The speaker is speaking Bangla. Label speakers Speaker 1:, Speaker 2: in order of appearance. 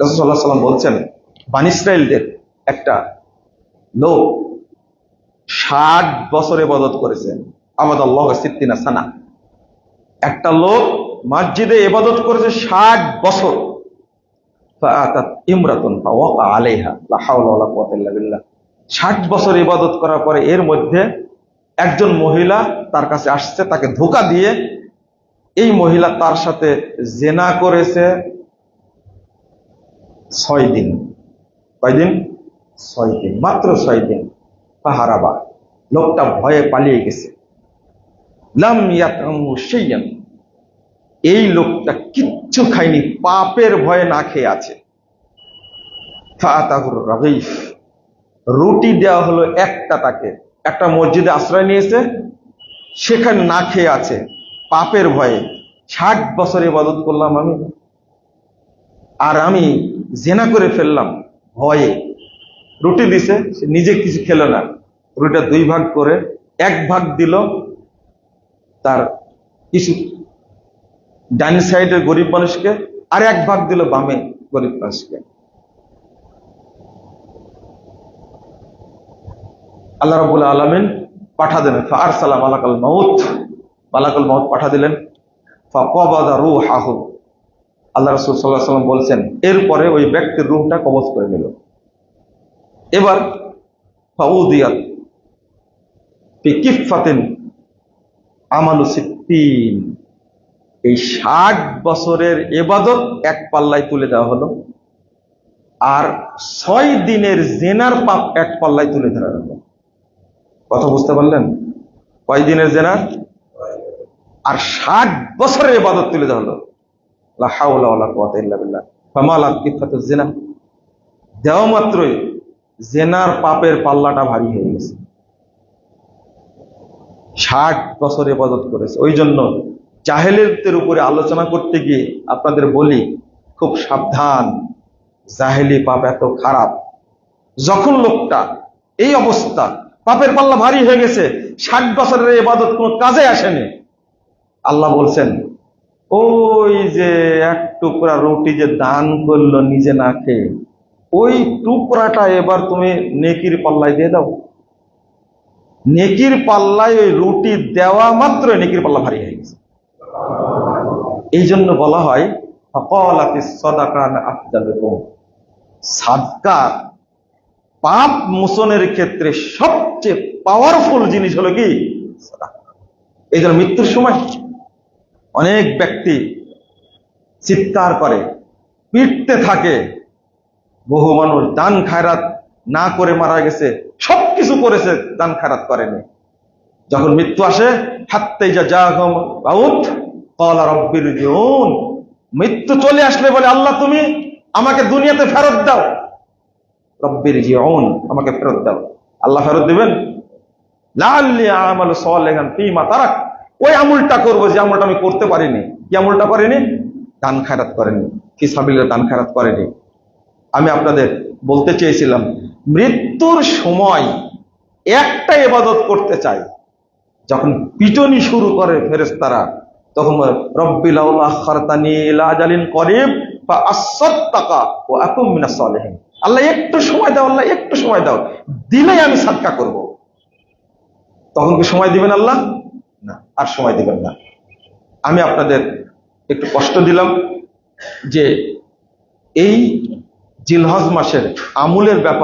Speaker 1: রাসূল সাল্লাল্লাহু আলাইহি ওয়াসাল্লাম বলছেন, বনী ইসরাইলদের একটা লোক 60 বছর ইবাদত করেছে। আবাদাল্লাহু সিত্তিনা সানা। একটা লোক মসজিদে ইবাদত করেছে 60 বছর। ফাআতাত ইমরাতুন ফাওয়াকা আলাইহা লা হাওলা ওয়ালা কুওয়াতা ইল্লা বিল্লাহ। 60 বছর ইবাদত করার পরে এর মধ্যে একজন মহিলা তার কাছে আসছে, তাকে ধোঁকা দিয়ে এই মহিলা তার সাথে জিনা করেছে 6 দিন। কয়দিন? 6 দিন, মাত্র 6 দিন। ফাহারাবা, লোকটা ভয়ে পালিয়ে গেছে। লাম ইয়াতামু শাইয়ান, এই লোকটা কিচ্ছু খায়নি, পাপের ভয়ে না খেয়ে আছে। ফাআতাহুর রাগীফ, রুটি দেওয়া হলো একটা, তাকে একটা মসজিদে আশ্রয় নিয়েছে, সেখানে না খেয়ে আছে পাপের ভয়ে। 60 বছর ইবাদত করলাম আমি, আর আমি জিনা করে ফেললাম ভয়ে। রুটি দিছে, সে নিজে কিছু খেলো না, রুটিটা 2 ভাগ করে 1 ভাগ দিল তার কিছু ডান সাইডের গরিব মানুষকে, আর 1 ভাগ দিল বামে গরিব মানুষকে। আল্লাহ রাব্বুল আলামিন পাঠা দিলেন, ফাআরসালা মালাকাল মাউত, মালাকুল মাউত পাঠা দিলেন। ফাকাবাদা রূহাহু, আল্লাহ রাসূল সাল্লাল্লাহু আলাইহি ওয়াসাল্লাম বলছেন, এরপরে ওই ব্যক্তির রূহটা কবজ করে নিল। এবার ফাউদিয়াত ফি কিফাতিন আমালু সিত্তিন, এই 60 বছরের ইবাদত এক পাল্লায় তুলে দেওয়া হলো, আর 6 দিনের জিনার পাপ এক পাল্লায় তুলে ধরা হলো। কথা বুঝতে পারলেন? কয় দিনের জিনা আর 60 বছরের ইবাদত তুলে দেওয়া হলো। লা হাওলা ওয়ালা কুওয়াতা ইল্লা বিল্লাহ। ফামালাত কিফাতুজ জিনা, দেওয়া মাত্রই জিনার পাপের পাল্লাটা ভারী হয়ে গেছে। 60 বছর ইবাদত করেছে। ওই জন্য জাহেলিয়তের উপরে আলোচনা করতে গিয়ে আপনাদের বলি, খুব সাবধান, জাহেলি পাপ এত খারাপ। যখন লোকটা এই অবস্থা, পাপের পাল্লা ভারী হয়ে গেছে, 60 বছরের ইবাদত কোনো কাজে আসেনি, আল্লাহ বলছেন, ওই যে 1 টুকরা রুটি যে দান করলো নিজে না খেয়ে, ওই টুকরাটা এবার তুমি নেকির পাল্লায় দিয়ে দাও। নেকির পাল্লায় ওই রুটি দেওয়া মাত্র নেকির পাল্লা ভারী হয়ে গেছে। এই জন্য বলা হয় ফাকালাতিস সাদাকা আফদালুকুম, সাদকা পাপ মোচনের ক্ষেত্রে সবচেয়ে পাওয়ারফুল জিনিস হলো কি? সাদাকা। এই জন্য মৃত্যুর সময় অনেক ব্যক্তি চিৎকার করে, পিটতে থাকে, বহু মানুষ দান খায়রাত না করে মারা গেছে, সবকিছু করেছে, দান খায়রাত করেনি। যখন মৃত্যু আসে, হাত্তা ইজা জাআহুম মাউত ক্বালা রাব্বিরজিউন, মৃত্যু চলে আসলে বলে, আল্লাহ তুমি আমাকে দুনিয়াতে ফেরত দাও। রাব্বিরজিউন, আমাকে ফেরত দাও। আল্লাহ ফেরত দিবেন? লাআল্লি আমালু সালিহান ফীমা তারাক, ওই আমলটা করবো যে আমলটা আমি করতে পারিনি। কি আমলটা করেনি? দান খায়রাত করেনি, ফি সাবিলিল্লাহ দান খায়রাত করেনি। আমি আপনাদের বলতে চেয়েছিলাম, মৃত্যুর সময় একটা ইবাদত করতে চাই, যখন পিটনি শুরু করে ফেরেশতারা, তখন রব্বি লাউলা আখখারতানি ইলা আজালিন করিব ফাআসাদদাকা ওয়া আকুম মিনাস সালিহিন। আল্লাহ একটু সময় দাও, আল্লাহ একটু সময় দাও, দিলেই আমি সাদকা করব। তখন কি সময় দিবেন আল্লাহ? না, আর সময় দিবেন না। আমি আপনাদের একটু কষ্ট দিলাম যে এই জিলহজ মাসের আমলের ব্যাপারে